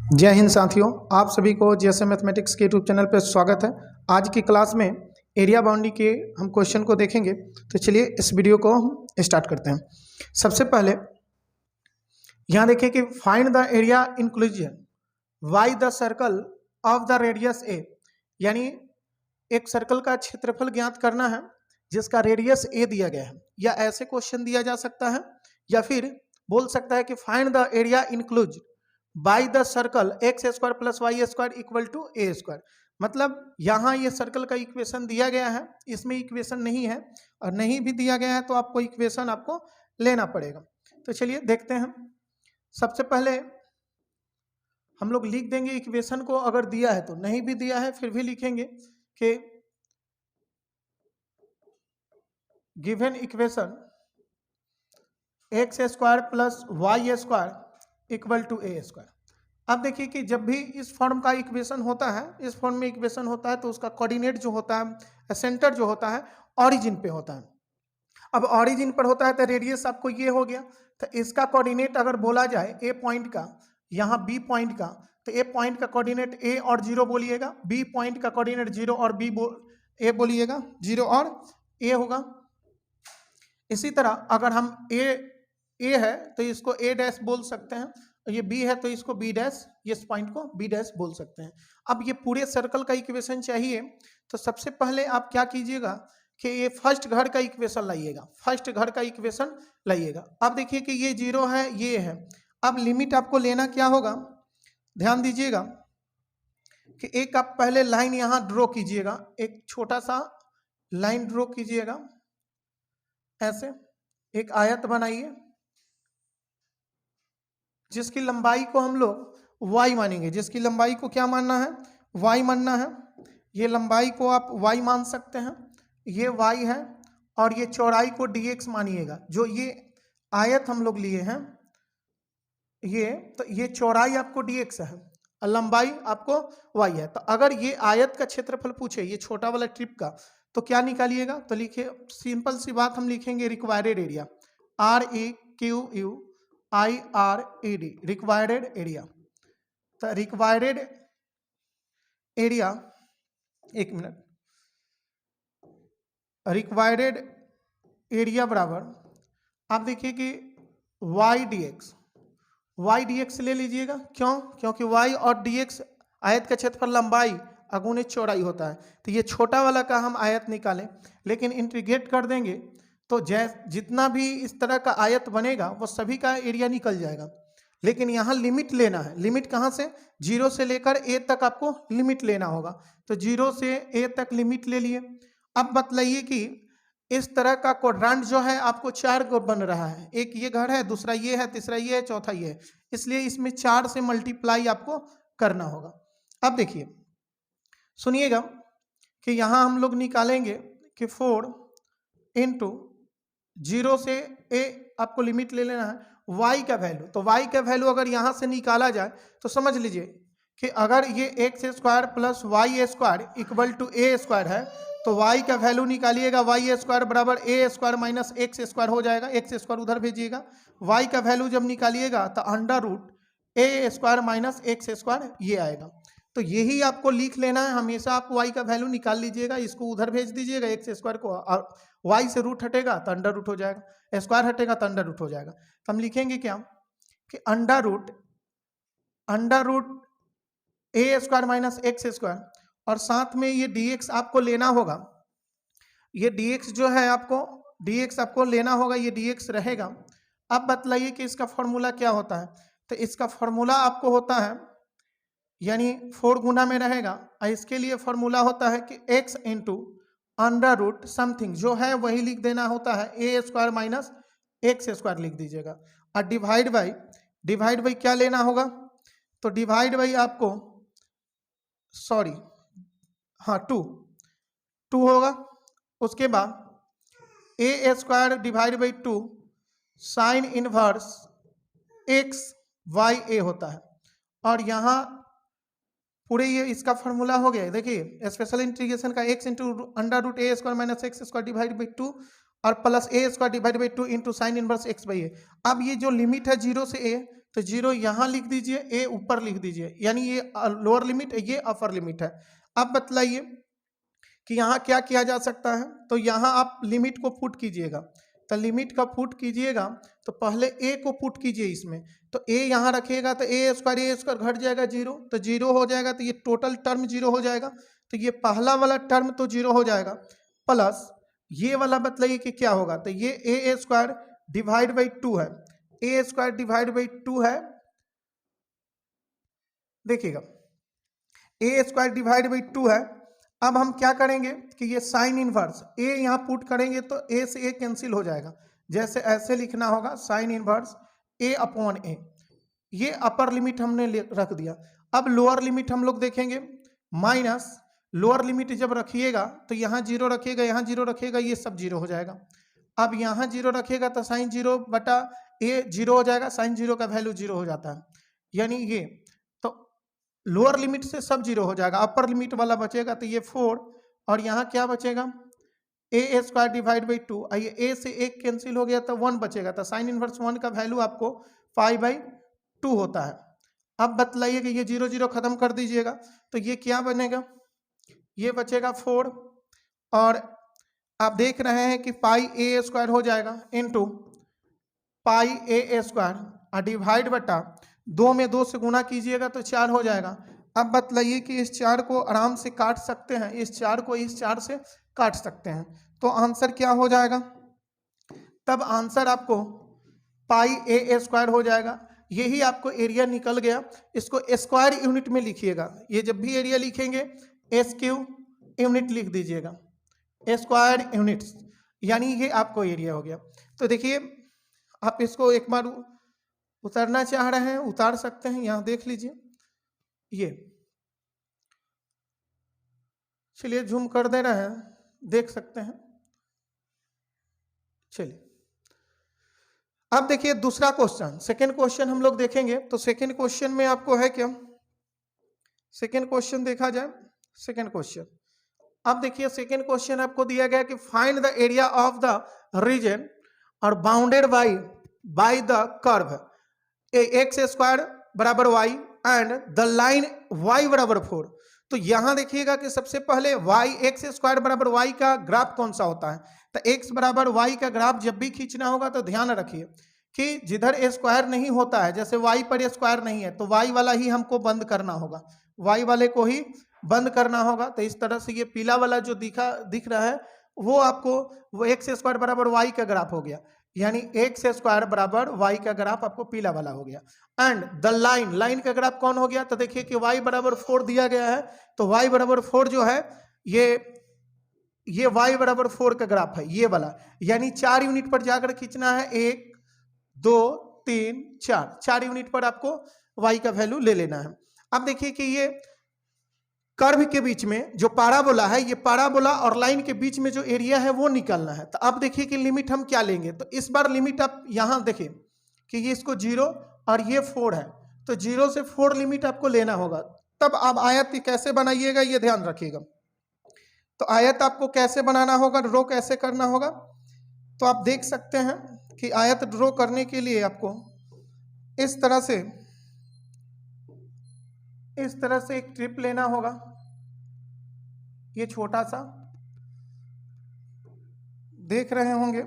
जय हिंद साथियों, आप सभी को जीएसए मैथमेटिक्स के यूट्यूब चैनल पर स्वागत है। आज की क्लास में एरिया बाउंड्री के हम क्वेश्चन को देखेंगे। तो चलिए इस वीडियो को हम स्टार्ट करते हैं। सबसे पहले यहाँ देखिए कि find the area inclusion by the circle of the radius a, यानी एक सर्कल का क्षेत्रफल ज्ञात करना है जिसका रेडियस ए दिया गया है। या ऐसे क्वेश्चन दिया जा सकता है या फिर बोल सकता है कि find the area enclose by the circle x square plus y square equal to a square. मतलब यहाँ ये सर्कल का इक्वेशन दिया गया है, इसमें इक्वेशन नहीं है और नहीं भी दिया गया है तो आपको इक्वेशन आपको लेना पड़ेगा। तो चलिए देखते हैं। सबसे पहले हम लोग लिख देंगे इक्वेशन को, अगर दिया है तो, नहीं भी दिया है फिर भी लिखेंगे कि given equation x square plus y square equal to a square. अब देखिए कि जब भी इस फॉर्म का इक्वेशन होता है, इस फॉर्म में इक्वेशन होता है तो उसका कोऑर्डिनेट जो होता है, सेंटर जो होता है ऑरिजिन पे होता है। अब ऑरिजिन पर होता है तो रेडियस आपको ये हो गया। तो इसका कोऑर्डिनेट अगर बोला जाए ए पॉइंट का, यहाँ बी पॉइंट का, तो ए पॉइंट का कोऑर्डिनेट ए और 0 बोलिएगा, बी पॉइंट का कोऑर्डिनेट 0 और ए बोलिएगा, 0 और ए होगा। इसी तरह अगर हम ए है तो इसको ए डैश बोल सकते हैं, ये बी है तो इसको बी डैश, इस पॉइंट को बी डैश बोल सकते हैं। अब ये पूरे सर्कल का इक्वेशन चाहिए तो सबसे पहले आप क्या कीजिएगा कि ये फर्स्ट घर का इक्वेशन लाइएगा, फर्स्ट घर का इक्वेशन लाइएगा। अब देखिए कि ये 0 है, ये है। अब लिमिट आपको लेना क्या होगा, ध्यान दीजिएगा कि एक आप पहले लाइन यहाँ ड्रॉ कीजिएगा, एक छोटा सा लाइन ड्रॉ कीजिएगा, ऐसे एक आयत बनाइए जिसकी लंबाई को हम लोग y मानेंगे। जिसकी लंबाई को क्या मानना है, y मानना है। ये लंबाई को आप y मान सकते हैं, ये y है, और ये चौड़ाई को dx मानिएगा। जो ये आयत हम लोग लिए हैं ये, तो ये चौड़ाई आपको dx है और लंबाई आपको y है। तो अगर ये आयत का क्षेत्रफल पूछे, ये छोटा वाला ट्रिप का, तो क्या निकालिएगा, तो लिखिए सिंपल सी बात, हम लिखेंगे required area, REQUIRED, required area. तो रिक्वायर्ड एरिया, एक मिनट, रिक्वायर्ड एरिया बराबर, आप देखिए कि y dx ले लीजिएगा। क्यों? क्योंकि y और dx आयत का क्षेत्रफल लंबाई अगुणित चौड़ाई होता है। तो ये छोटा वाला का हम आयत निकालें, लेकिन इंटीग्रेट कर देंगे तो जितना भी इस तरह का आयत बनेगा वो सभी का एरिया निकल जाएगा। लेकिन यहाँ लिमिट लेना है। लिमिट कहाँ से? 0 से लेकर a तक आपको लिमिट लेना होगा। तो 0 से a तक लिमिट ले लिए। अब बतलाइए कि इस तरह का क्वाड्रेंट जो है आपको 4 को बन रहा है। एक ये घर है, दूसरा ये है, तीसरा ये है, चौथा ये है, इसलिए इसमें 4 से मल्टीप्लाई आपको करना होगा। अब देखिए सुनिएगा कि यहाँ हम लोग निकालेंगे कि 4 इंटू 0 से a आपको लिमिट ले लेना है y का वैल्यू। तो y का वैल्यू अगर यहाँ से निकाला जाए तो समझ लीजिए कि अगर ये x square plus y square equal to a square है तो y का वैल्यू निकालिएगा, वाई स्क्वायर बराबर a square minus x square हो जाएगा। एक्स स्क्वायर उधर भेजिएगा, y का वैल्यू जब निकालिएगा तो under root a square minus x square ये आएगा। तो यही आपको लिख लेना है। हमेशा आप y का वैल्यू निकाल लीजिएगा, इसको उधर भेज दीजिएगा एक्स स्क्वायर को, और y से रूट हटेगा तो अंडर रूट हो जाएगा, स्क्वायर हटेगा तो अंडर रूट हो जाएगा। तो हम लिखेंगे क्या कि under root a square minus x square, और साथ में ये dx आपको लेना होगा। ये dx जो है आपको लेना होगा, ये dx रहेगा। अब बतलाइए कि इसका फॉर्मूला क्या होता है। तो इसका फॉर्मूला आपको होता है, यानी 4 गुना में रहेगा, और इसके लिए फॉर्मूला होता है कि x into under root something जो है वही लिख देना होता है, a square minus x square लिख दीजिएगा। और डिवाइड बाई क्या लेना होगा, तो डिवाइड बाई आपको टू होगा। उसके बाद a square divide by 2 sine inverse x by a होता है। और यहाँ पूरे ये इसका फॉर्मूला हो गया। देखिए स्पेशल इंटीग्रेशन का x into under root a square minus x square divide by 2 और plus a square divide by 2 into sine inverse x by a. अब ये जो लिमिट है 0 से a, तो 0 यहाँ लिख दीजिए, ए ऊपर लिख दीजिए, यानी ये लोअर लिमिट है, ये अपर लिमिट है। अब बतलाइए कि यहाँ क्या किया जा सकता है। तो यहाँ आप लिमिट को पुट कीजिएगा, तो लिमिट का पुट कीजिएगा तो पहले ए को पुट कीजिए इसमें, तो ए यहाँ रखिएगा तो ए स्क्वायर घट जाएगा 0, तो 0 हो जाएगा, तो ये टोटल टर्म 0 हो जाएगा, तो ये पहला वाला टर्म तो 0 हो जाएगा, प्लस ये वाला बतलाइए कि क्या होगा। तो ये ए स्क्वायर डिवाइड बाई 2 है, ए स्क्वायर डिवाइड बाई 2 है, देखिएगा ए स्क्वायर डिवाइड बाई 2 है। अब हम क्या करेंगे कि ये साइन इनवर्स ए यहाँ पुट करेंगे तो ए से ए कैंसिल हो जाएगा, जैसे ऐसे लिखना होगा साइन इनवर्स ए अपॉन ए, ये अपर लिमिट हमने रख दिया। अब लोअर लिमिट हम लोग देखेंगे, माइनस लोअर लिमिट जब रखिएगा तो यहाँ 0 रखिएगा, यहाँ 0 रखिएगा, ये सब 0 हो जाएगा। अब यहाँ 0 रखिएगा तो साइन 0 बटा ए 0 हो जाएगा, साइन 0 का वैल्यू 0 हो जाता है, यानी ये तो लोअर लिमिट से सब 0 हो जाएगा, अपर लिमिट वाला बचेगा तो ये 4, और यहाँ क्या बचेगा ए स्क्वायर डिवाइड बाई 2, आइए ए से 1 कैंसिल हो गया तो 1 बचेगा, तो साइन इनवर्स 1 का वैल्यू आपको 5/2 होता है। अब बतलाइए कि ये 0 0 खत्म कर दीजिएगा, तो ये क्या बनेगा, ये बचेगा 4, और आप देख रहे हैं कि पाई ए स्क्वायर हो जाएगा इनटू पाई ए स्क्वायर डिवाइड बटा 2 में 2 से गुना कीजिएगा तो 4 हो जाएगा। अब बतलाइए कि इस 4 को आराम से काट सकते हैं, इस 4 को इस 4 से काट सकते हैं, तो आंसर क्या हो जाएगा, तब आंसर आपको पाई ए स्क्वायर हो जाएगा। यही आपको एरिया निकल गया, इसको स्क्वायर यूनिट में लिखिएगा, ये जब भी एरिया लिखेंगे SQ यूनिट लिख दीजिएगा, स्क्वायर यूनिट्स, यानी ये आपको एरिया हो गया। तो देखिए आप इसको एक बार उतारना चाह रहे हैं उतार सकते हैं, यहाँ देख लीजिए, ये चलिए जूम कर दे रहे हैं, देख सकते हैं। चलिए अब देखिए दूसरा क्वेश्चन, सेकेंड क्वेश्चन हम लोग देखेंगे। तो सेकेंड क्वेश्चन में आपको है क्या, सेकेंड क्वेश्चन देखा जाए, सेकेंड क्वेश्चन अब देखिए सेकेंड क्वेश्चन आपको दिया गया कि find the area of the region और bounded by the curve x square बराबर y and the line y बराबर 4। तो यहां देखिएगा कि सबसे पहले वाई एक्स स्क्वायर बराबर वाई का ग्राफ कौन सा होता है, तो एक्स बराबर वाई का ग्राफ जब भी खींचना होगा तो ध्यान रखिए कि जिधर स्क्वायर नहीं होता है, जैसे वाई पर स्क्वायर नहीं है तो वाई वाला ही हमको बंद करना होगा, वाई वाले को ही बंद करना होगा। तो इस तरह से ये पीला वाला जो दिख रहा है वो आपको वो एक्स स्क्वायर बराबर वाई का ग्राफ हो गया, यानी एक्स स्क्वायर बराबर वाई का ग्राफ आपको पीला वाला हो गया। एंड द लाइन का ग्राफ कौन हो गया, तो देखिए कि वाई बराबर 4 दिया गया है, तो वाई बराबर 4 जो है ये वाई बराबर 4 का ग्राफ है, ये वाला, यानी 4 यूनिट पर जाकर खींचना है, 1 2 3 4 यूनिट पर आपको वाई का वैल्यू ले लेना है। अब देखिए कि ये कर्व के बीच में जो पैराबोला है, ये पैराबोला और लाइन के बीच में जो एरिया है वो निकालना है। तो अब देखिए कि लिमिट हम क्या लेंगे, तो इस बार लिमिट आप यहां देखिए कि ये इसको 0 और ये 4 है, तो 0 से 4 लिमिट आपको लेना होगा। तब आप आयत कैसे बनाइएगा ये ध्यान रखिएगा। तो आयत आपको कैसे बनाना होगा, ड्रॉ कैसे करना होगा, तो आप देख सकते हैं कि आयत ड्रॉ करने के लिए आपको इस तरह से एक ट्रिप लेना होगा, ये छोटा सा देख रहे होंगे,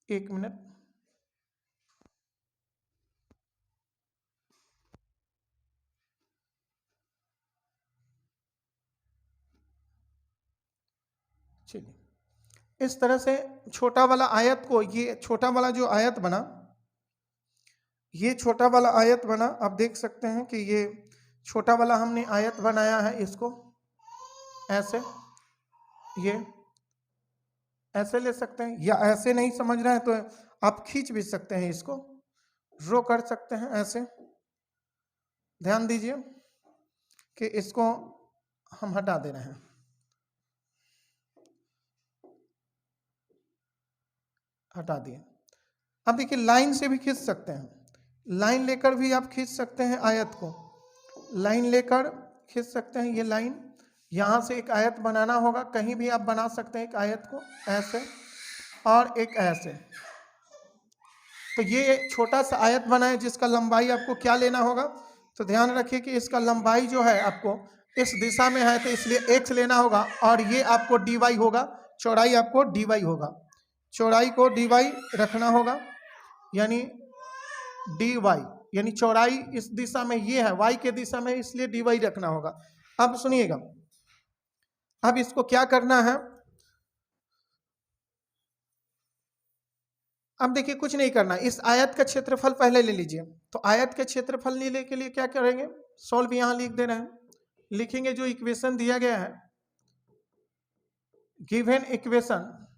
एक मिनट, चलिए इस तरह से छोटा वाला आयत को, ये छोटा वाला जो आयत बना, ये छोटा वाला आयत बना, आप देख सकते हैं कि ये छोटा वाला हमने आयत बनाया है, इसको ऐसे, ये ऐसे ले सकते हैं, या ऐसे नहीं समझ रहे हैं तो आप खींच भी सकते हैं, इसको ड्रॉ कर सकते हैं ऐसे। ध्यान दीजिए कि इसको हम हटा दे रहे हैं, हटा दिए। अब देखिए लाइन से भी खींच सकते हैं, लाइन लेकर भी आप खींच सकते हैं आयत को, लाइन लेकर खींच सकते हैं ये लाइन, यहाँ से एक आयत बनाना होगा, कहीं भी आप बना सकते हैं एक आयत को ऐसे और एक ऐसे। तो ये छोटा सा आयत बना है जिसका लंबाई आपको क्या लेना होगा, तो ध्यान रखिए कि इसका लंबाई जो है आपको इस दिशा में है तो इसलिए x लेना होगा, और ये आपको dy होगा, चौड़ाई आपको dy होगा, चौड़ाई को dy रखना होगा, यानी dy, यानी चौड़ाई इस दिशा में ये है y के दिशा में, इसलिए dy रखना होगा। अब सुनिएगा, अब इसको क्या करना है, अब देखिए कुछ नहीं करना, इस आयत का क्षेत्रफल पहले ले लीजिए। तो आयत का क्षेत्रफल लेने के लिए क्या करेंगे, सॉल्व यहां लिख दे रहे हैं, लिखेंगे जो इक्वेशन दिया गया है, गिवन इक्वेशन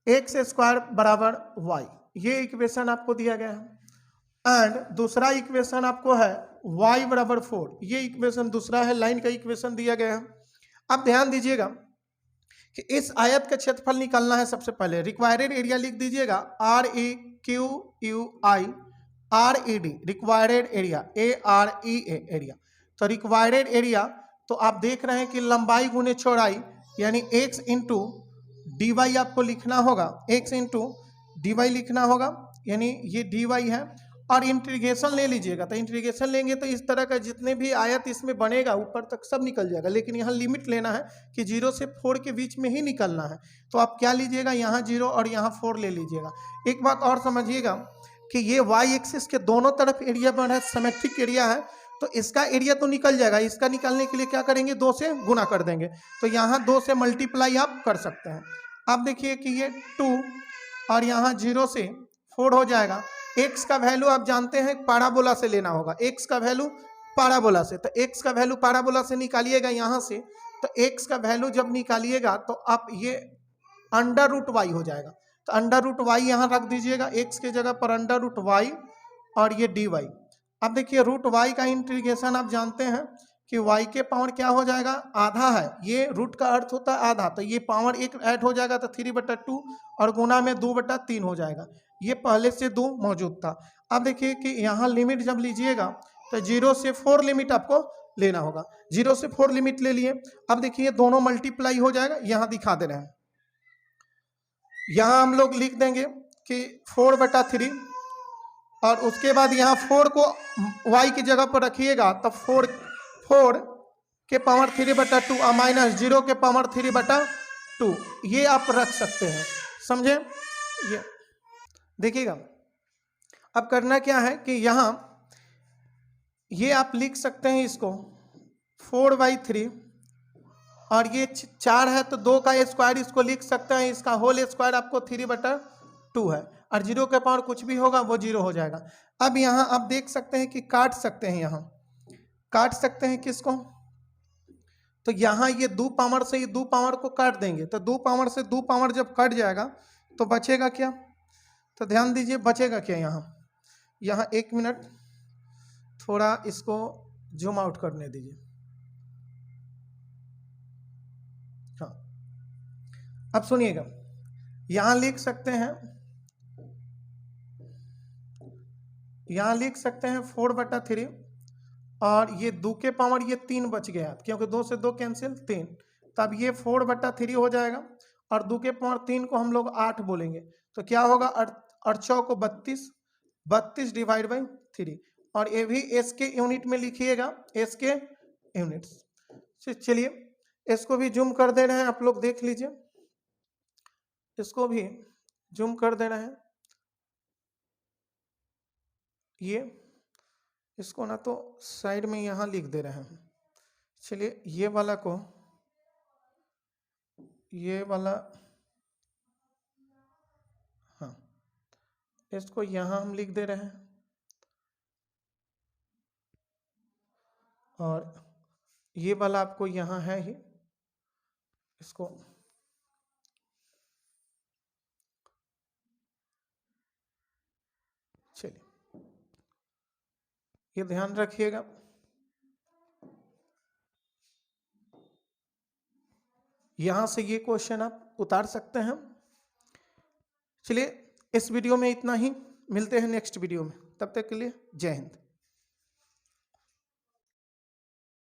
एक्स स्क्वायर बराबर वाई, ये इक्वेशन आपको दिया गया है। एंड दूसरा इक्वेशन आपको है y बराबर 4, ये इक्वेशन दूसरा है, लाइन का इक्वेशन दिया गया है। अब ध्यान दीजिएगा कि इस आयत का क्षेत्रफल निकालना है। सबसे पहले रिक्वायर्ड एरिया लिख दीजिएगा, REQUI RED, required area, AREA area. तो रिक्वायर्ड एरिया, तो आप देख रहे हैं कि लंबाई गुने चौड़ाई, यानी x इंटू dy आपको लिखना होगा, x इंटू dy लिखना होगा, यानी ये dy है। और इंटीग्रेशन ले लीजिएगा, तो इंटीग्रेशन लेंगे तो इस तरह का जितने भी आयत इसमें बनेगा ऊपर तक सब निकल जाएगा, लेकिन यहाँ लिमिट लेना है कि 0 से 4 के बीच में ही निकलना है। तो आप क्या लीजिएगा, यहाँ 0 और यहाँ 4 ले लीजिएगा। एक बात और समझिएगा कि ये y एक्सिस के दोनों तरफ एरिया बन रहा है, सिमेट्रिक एरिया है, तो इसका एरिया तो निकल जाएगा, इसका निकालने के लिए क्या करेंगे, 2 से गुना कर देंगे। तो यहाँ 2 से मल्टीप्लाई आप कर सकते हैं। आप देखिए कि ये 2 और यहाँ 0 से 4 हो जाएगा। x का वैल्यू आप जानते हैं पैराबोला से लेना होगा, x का वैल्यू पैराबोला से, तो x का वैल्यू पैराबोला से निकालिएगा यहाँ से, तो x का वैल्यू जब निकालिएगा तो आप ये अंडर रूट y हो जाएगा, तो अंडर रूट y यहाँ रख दीजिएगा, x के जगह पर अंडर रूट y और ये dy। अब देखिए रूट y का इंटीग्रेशन आप जानते हैं कि y के पावर क्या हो जाएगा, आधा है, ये रूट का अर्थ होता है आधा, तो ये पावर एक ऐड हो जाएगा तो 3/2 और गुना में 2/3 हो जाएगा, ये पहले से 2 मौजूद था। अब देखिए कि यहाँ लिमिट जब लीजिएगा तो 0 से 4 लिमिट आपको लेना होगा, 0 से 4 लिमिट ले लिए। अब देखिए दोनों मल्टीप्लाई हो जाएगा, यहाँ दिखा दे रहे हैं, यहाँ हम लोग लिख देंगे कि 4/3 और उसके बाद यहाँ 4 को y की जगह पर रखिएगा तो 4 के पावर 3/2 और माइनस 0 के पावर 3/2, ये आप रख सकते हैं, समझे। ये देखिएगा अब करना क्या है कि यहाँ ये आप लिख सकते हैं इसको 4/3 और ये 4 है तो 2 का स्क्वायर इसको लिख सकते हैं, इसका होल स्क्वायर आपको 3/2 है, और 0 के पावर कुछ भी होगा वो 0 हो जाएगा। अब यहाँ आप देख सकते हैं कि काट सकते हैं, यहाँ काट सकते हैं किसको, तो यहाँ ये 2 पावर से ये 2 पावर को काट देंगे, तो 2 पावर से 2 पावर जब कट जाएगा तो बचेगा क्या, तो ध्यान दीजिए बचेगा क्या, यहाँ 1 मिनट थोड़ा इसको जूम आउट करने दीजिए। हाँ अब सुनिएगा, यहाँ लिख सकते हैं, यहाँ लिख सकते हैं 4/3 और ये 2 के पावर ये 3 बच गया क्योंकि 2 से 2 कैंसिल 3, तब ये 4/3 हो जाएगा और 2 के पावर 3 को हम लोग 8 बोलेंगे, तो क्या होगा 8 को 32 डिवाइड बाई 3, और ये भी एस के यूनिट में लिखिएगा, एस के यूनिट्स। चलिए इसको भी जूम कर दे रहे हैं, आप लोग देख लीजिए, इसको भी जूम कर दे रहे हैं, ये इसको ना तो साइड में यहाँ लिख दे रहे हैं। चलिए ये वाला को, ये वाला, हाँ इसको यहाँ हम लिख दे रहे हैं, और ये वाला आपको यहाँ है ही, इसको चलिए ये ध्यान रखिएगा। यहाँ से ये क्वेश्चन आप उतार सकते हैं। चलिए इस वीडियो में इतना ही, मिलते हैं नेक्स्ट वीडियो में, तब तक के लिए जय हिंद।